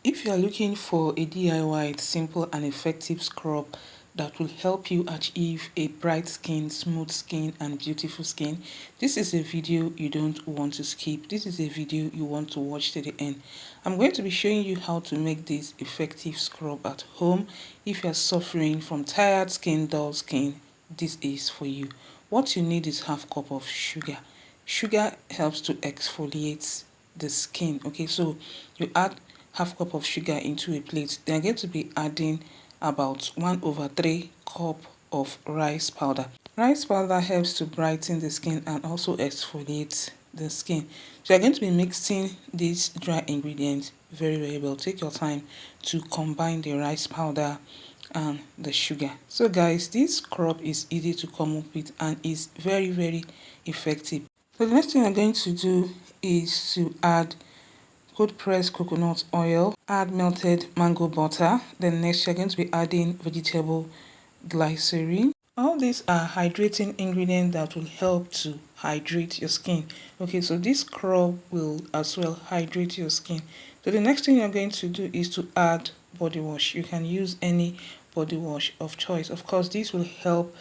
If you are looking for a DIY simple and effective scrub that will help you achieve a bright skin, smooth skin and beautiful skin, this is a video you don't want to skip. This is a video you want to watch to the end. I'm going to be showing you how to make this effective scrub at home. If you are suffering from tired skin, dull skin, this is for you. What you need is half cup of sugar. Sugar helps to exfoliate the skin. Okay, so you add half cup of sugar into a plate. Then I'm going to be adding about 1/3 cup of rice powder. Rice powder helps to brighten the skin and also exfoliate the skin. So you're going to be mixing these dry ingredients very well. Take your time to combine the rice powder and the sugar. So guys, this scrub is easy to come up with and is very effective. So the next thing I'm going to do is to add cold pressed coconut oil, add melted mango butter. Then next you're going to be adding vegetable glycerin. All these are hydrating ingredients that will help to hydrate your skin. Okay, so this scrub will as well hydrate your skin. So the next thing you're going to do is to add body wash. You can use any body wash of choice. Of course, this will help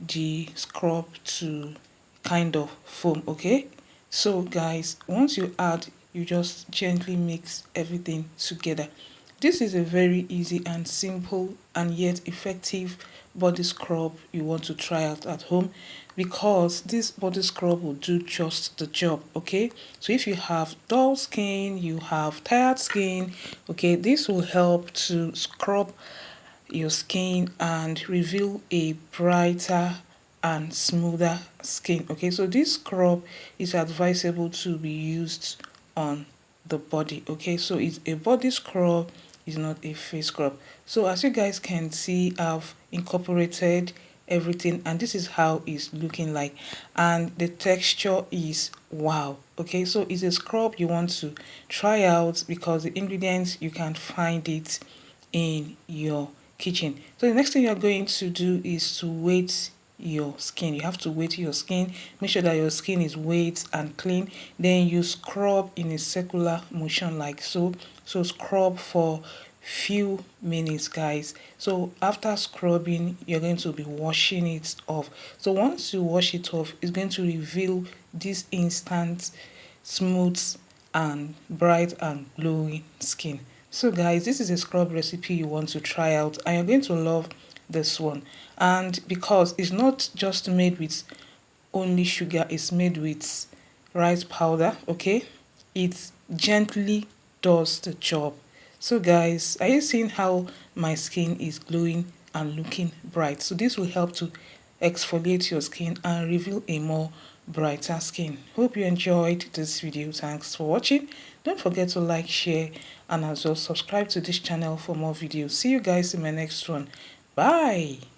the scrub to kind of foam. Okay, so guys, once you add, you just gently mix everything together. This is a very easy and simple and yet effective body scrub you want to try out at home, because this body scrub will do just the job. Okay, so if you have dull skin, you have tired skin, okay, this will help to scrub your skin and reveal a brighter and smoother skin. Okay, so this scrub is advisable to be used on the body. Okay, so it's a body scrub, is not a face scrub. So as you guys can see, I've incorporated everything and this is how it's looking like, and the texture is wow. Okay, so it's a scrub you want to try out because the ingredients you can find it in your kitchen. So the next thing you're going to do is to weight your skin. You have to weight your skin, make sure that your skin is wet and clean. Then you scrub in a circular motion like so. So scrub for few minutes, guys. So after scrubbing, you're going to be washing it off. So once you wash it off, it's going to reveal this instant smooth and bright and glowing skin. So guys, this is a scrub recipe you want to try out and you're going to love this one. And because it's not just made with only sugar, it's made with rice powder. Okay, it gently does the job. So guys, are you seeing how my skin is glowing and looking bright? So this will help to exfoliate your skin and reveal a more brighter skin. Hope you enjoyed this video. Thanks for watching. Don't forget to like, share and as well subscribe to this channel for more videos. See you guys in my next one. Bye.